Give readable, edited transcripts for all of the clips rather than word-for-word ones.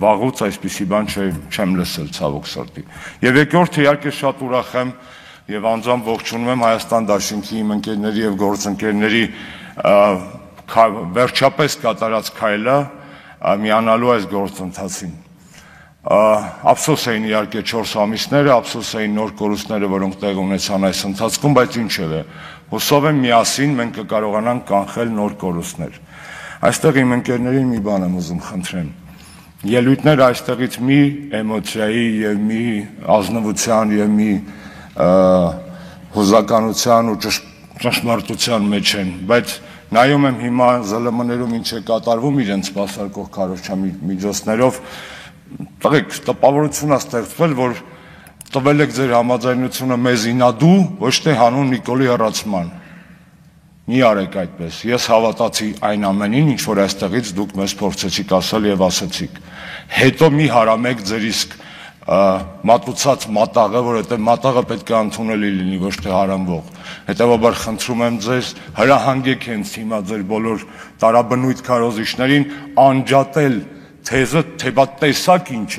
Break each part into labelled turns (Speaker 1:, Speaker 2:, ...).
Speaker 1: վաղուց այսպիսի բան չեմ լսել ցավոք սրտի։ Եվ երկրորդը իհարկե շատ ուրախ եմ եւ անձամբ ողջունում եմ Հայաստան Դաշինքի իմ ընկերների եւ գործընկերների վերջապես կատարած քայլը միանալու այս գործընթացին։ Ափսոս էին իհարկե 4 ամիսները, ափսոս էին նոր կորուստները, որոնք տեղ ունեցան այս ընթացքում, բայց ինչև է, հուսով եմ միասին մենք կկարողանանք կանխել նոր կորուստներ։ Այստեղ իմ ընկերներին մի բան եմ ուզում խնդրեմ։ Ելույթները այստեղից մի էմոցիայի եւ մի ազնվության եւ մի հուզականության ու ճշմարտության մեջ են, բայց նայում եմ հիմա ԶԼՄ-ներում ինչ է կատարվում իրենց սպասարկող քարոզչամիջոցներով, տղեկ տպավորություն է ստեղծվել, որ տվել եք ձեր համաձայնությունը մեզ ինադու, ոչ թե հանուն Նիկոլի հեռացման։ Մի արեք այդպես։ Ես հավատացի այն ամենին, ինչ որ այստեղից դուք մեզ փորձեցիք ասել եւ ասացիք։ Հետո մի հարամեք ձեր իսկ մատուցած մատաղը, որովհետեւ մատաղը պետք է ընդունելի լինի, ոչ թե հարամվող։ Հետևաբար խնդրում եմ ձեզ, հրահանգեք հենց հիմա ձեր բոլոր տարաբնույթ քարոզիչներին անջատել թեզը, թե բա տեսակ ինչ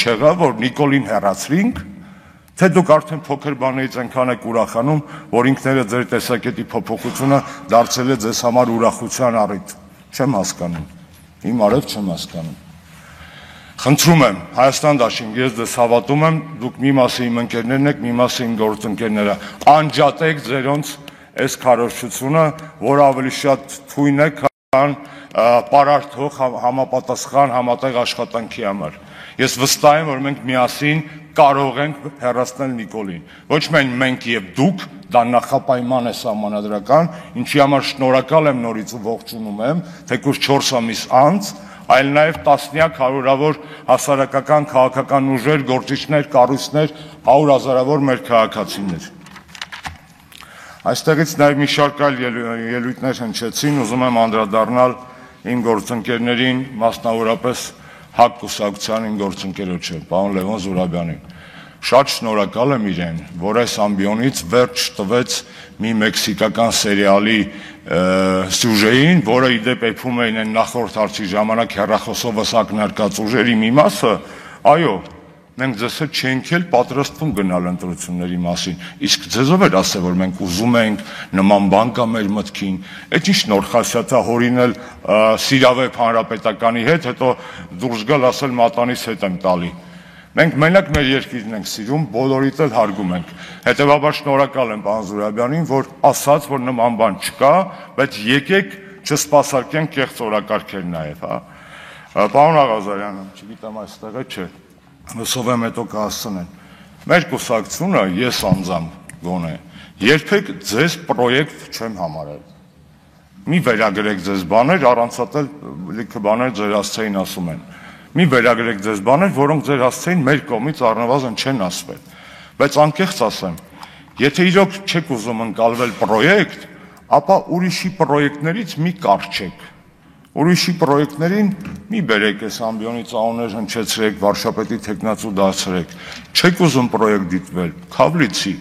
Speaker 1: եղավ, որ Նիկոլին հեռացրինք, թե դուք արդեն փոքր բանից այնքան եք ուրախանում, որ ինքները ձեր տեսակետի փոփոխությունը դարձել է ձեզ համար ուրախության առիթ։ Չեմ հասկանում։ Իմ արև չեմ հասկանում։ Խնդրում եմ, Հայաստան Դաշինք, ես ձեզ հավատում եմ, դուք մի մասը իմ ընկերներն եք, մի մասը իմ գործընկերները, անջատեք ձերոնց այս քարոզչությունը, որ ավելի շատ թույն է, քան պարարթող համապատասխան համատեղ աշխատանքի համար։ Ես վստահ եմ, որ մենք միասին կարող ենք հեռացնել Նիկոլին։ Ոչ միայն մենք եւ դուք, դա նախապայման է սահմանադրական, ինչի համար շնորհակալ եմ նորից ու ողջունում եմ, թեկուզ 4 ամիս անց, այլ նաեւ տասնյակ հարյուրավոր հասարակական քաղաքական ուժեր, գործիչներ, կառույցներ, 100 հազարավոր մեր քաղաքացիներ։ Այստեղից նաեւ մի շարք այլ ելույթներ հնչեցին, ուզում եմ անդրադառնալ իմ գործընկերներին, մասնավորապես ՀԱԿ կուսակցության իմ գործընկերոջը, պարոն Լևոն Զուրաբյանին։ Շատ շնորհակալ եմ իրեն, որ այս ամբիոնից վերջ տվեց մի մեքսիկական սերիալի սյուժեին, որը իդեպ էփում էին այն նախորդ հարցի ժամանակ հեռախոսովս ակնարկած ուժերի մի մասը, այո, մենք ձեզ հետ չենք էլ պատրաստվում գնալ ընտրությունների մասին, իսկ ձեզով էր ասել, որ մենք ուզում ենք նման բան կա մեր մտքին, այդ ինչ նոր խասյաթա հորինել Սիրավեպ հանրապետականի հետ, հետո դուրս գալ ասել մատանիս հետ եմ տալի։ Մենք մենակ մեր երկիրն ենք սիրում, բոլորիդ էլ հարգում ենք։ Հետևաբար շնորհակալ եմ պարոն Զուրաբյանին, որ ասաց, որ նման բան չկա, բայց եկեք չսպասարկենք կեղծ օրակարգեր նաև, հա։ Պարոն Աղազարյանը, չգիտեմ այստեղ է, չէ։ Հուսով եմ հետո կհասցնեն։ Մեր կուսակցությունը, ես անձամբ գոնե, երբեք ձեզ պրոյեկտ չեմ համարել։ Մի վերագրեք ձեզ բաներ, առանցատել լիքը բաներ ձեր հասցեին ասում են։ Մի վերագրեք ձեզ բաներ, որոնք ձեր հասցեին մեր կողմից առնվազն չեն ասվել։ Բայց անկեղծ ասեմ, եթե իրոք չեք ուզում ընկալվել պրոյեկտ, ապա ուրիշի պրոյեկտներից մի կառչեք։ Ուրիշի պրոյեկտներին մի բերեք այս ամբիոնից անուններ հնչեցրեք, վարշապետի թեկնածու դարձրեք։ Չեք ուզում պրոյեկտ դիտվել, քավլիցի։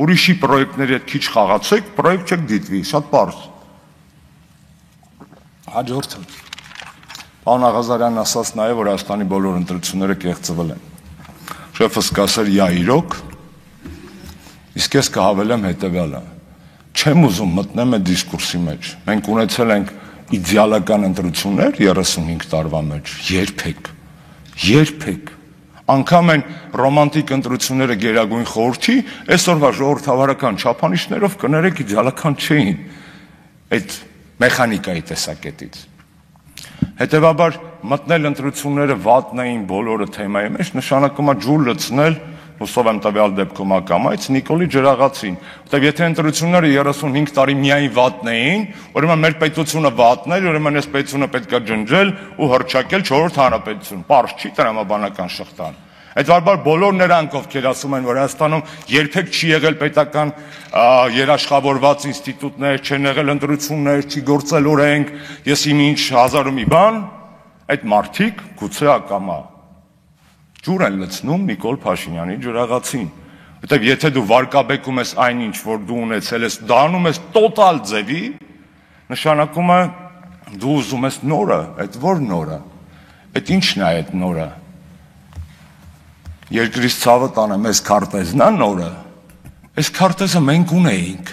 Speaker 1: Ուրիշի պրոյեկտների հետ քիչ խաղացեք, պրոյեկտ չեք դիտվի, շատ պարզ։ Հաջորդը։ Պարոն Աղազարյանն ասաց նաև, որ Հայաստանի բոլոր ընտրությունները կեղծվել են։ Շեֆս կասեր «յա իրոք», իսկ ես կհավելեմ հետևյալը։ Չեմ ուզում մտնեմ այդ դիսկուրսի մեջ։ Մենք ունեցել ենք իդեալական ընտրություններ 35 տարվա մեջ, երբեք։ Անգամ են ռոմանտիկ ընտրությունները Գերագույն խորհրդի, այսօրվա ժողովրդավարական չափանիշներով կներեք իդեալական չէին այդ մեխանիկայի տեսակետից։ Հետևաբար մտնել ընտրությունները վատն էին բոլորը թեմայի մեջ, նշանակում է ջուր լցնել, հուսով եմ տվյալ դեպքում ակամայից Նիկոլի ջրաղացին, որտեղ եթե ընտրությունները 35 տարի միայն վատն էին, ուրեմն մեր պետությունը վատն էր, ուրեմն այս պետությունը պետք է ջնջել ու հռչակել 4-րդ հանրապետություն, պարզ չի տրամաբանական շղթան։ Հետևաբար բոլոր նրանք, ովքեր ասում են, որ Հայաստանում երբեք չի եղել պետական երաշխավորված ինստիտուտներ, չեն եղել ընտրություններ, չի գործել օրենք, ես իմ ինչ հազար ու մի բան, այդ մարդիկ գուցե ակամա ջուր են լցնում Նիկոլ Փաշինյանի ջրաղացին։ Որտեւ եթե դու վարկաբեկում ես այնինչ, որ դու ունեցել ես, դառնում ես տոտալ ձևի, նշանակում է դու ուզում ես նորը, այդ որ նորը։ Այդ ի՞նչն է այդ նորը։ Երկրից ցավը տանը մեզ քարտեզն է նորը։ Այս քարտեզը մենք ունեինք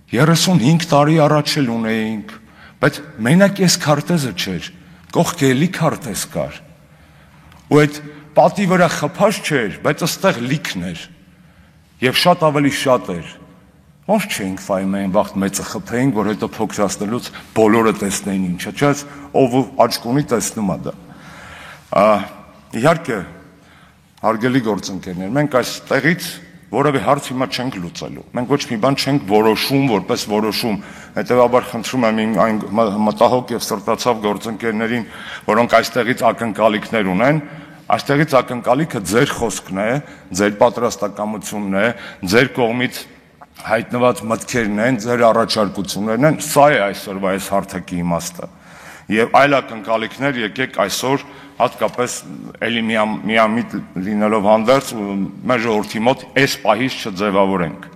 Speaker 1: 35 տարի առաջ էլ ունեինք, բայց մենակ այս քարտեզը չէր, կողքը էլի քարտեզ կար։ Ու այդ պատի վրա խփած չէր, բայց ըստեղ լիքն էր։ Եվ շատ ավելի շատ էր։ Ոնց չէինք ֆայում այն վաղ մեծը խփեինք, որ հետո փոքրացնելուց բոլորը տեսնեին ինչա, չէ՞, ով աչք ունի տեսնում է դա։ Իհարկե, հարգելի գործընկերներ, մենք այստեղից որևէ հարց հիմա չենք լուծելու։ Մենք ոչ մի բան չենք որոշում, որպես որոշում։ Հետևաբար խնդրում եմ այն մտահոգ եւ սրտացավ գործընկերներին, որոնք այստեղից ակնկալիքներ ունեն, այստեղից ակնկալիքը ձեր խոսքն է, ձեր պատրաստակամությունն է, ձեր կողմից հայտնված մտքերն են, ձեր առաջարկություններն են, սա է այսօրվա այս հարթակի իմաստը։ Եվ այլ ակնկալիքներ եկեք այսօր հատկապես էլի միամիտ լինելով հանդերձ մեր ժողովրդի մոտ այս պահից չձևավորենք։